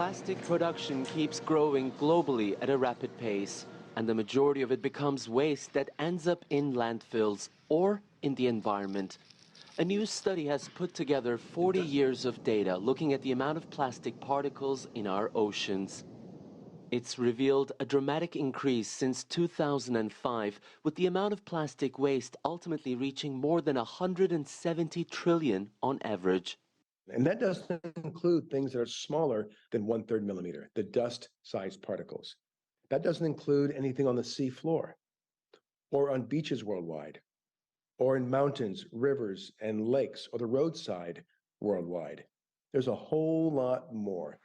Plastic production keeps growing globally at a rapid pace, and the majority of it becomes waste that ends up in landfills or in the environment. A new study has put together 40 years of data looking at the amount of plastic particles in our oceans. It's revealed a dramatic increase since 2005, with the amount of plastic waste ultimately reaching more than 170 trillion on average. And that doesn't include things that are smaller than 1/3 millimeter, the dust-sized particles. That doesn't include anything on the sea floor or on beaches worldwide, or in mountains, rivers, and lakes, or the roadside worldwide. There's a whole lot more.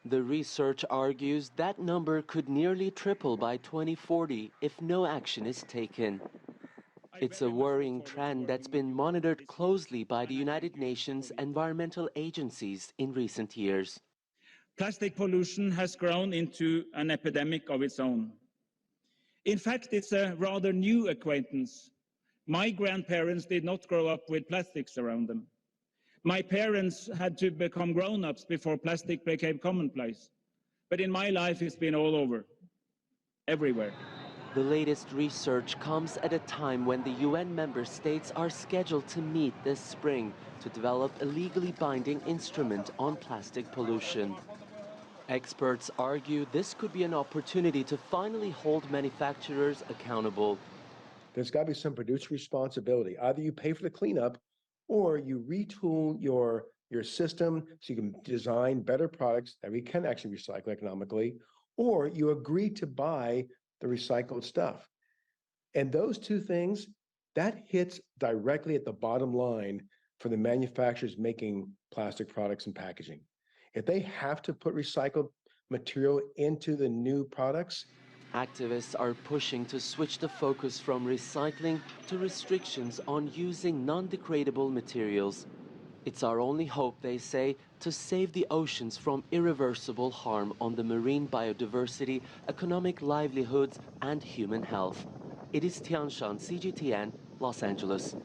The research argues that number could nearly triple by 2040 if no action is taken. It's a worrying trend that's been monitored closely by the United Nations environmental agencies in recent years. Plastic pollution has grown into an epidemic of its own. In fact, it's a rather new acquaintance. My grandparents did not grow up with plastics around them. My parents had to become grown-ups before plastic became commonplace. But in my life, it's been all over, everywhere. The latest research comes at a time when the UN member states are scheduled to meet this spring to develop a legally binding instrument on plastic pollution. Experts argue this could be an opportunity to finally hold manufacturers accountable. There's got to be some producer responsibility. Either you pay for the cleanup or you retool your system so you can design better products that we can actually recycle economically, or you agree to buy the recycled stuff. And those two things, that hits directly at the bottom line for the manufacturers making plastic products and packaging. If they have to put recycled material into the new products, activists are pushing to switch the focus from recycling to restrictions on using non-degradable materials. It's our only hope, they say, to save the oceans from irreversible harm on the marine biodiversity, economic livelihoods, and human health. Ediz Tiyansan, CGTN, Los Angeles.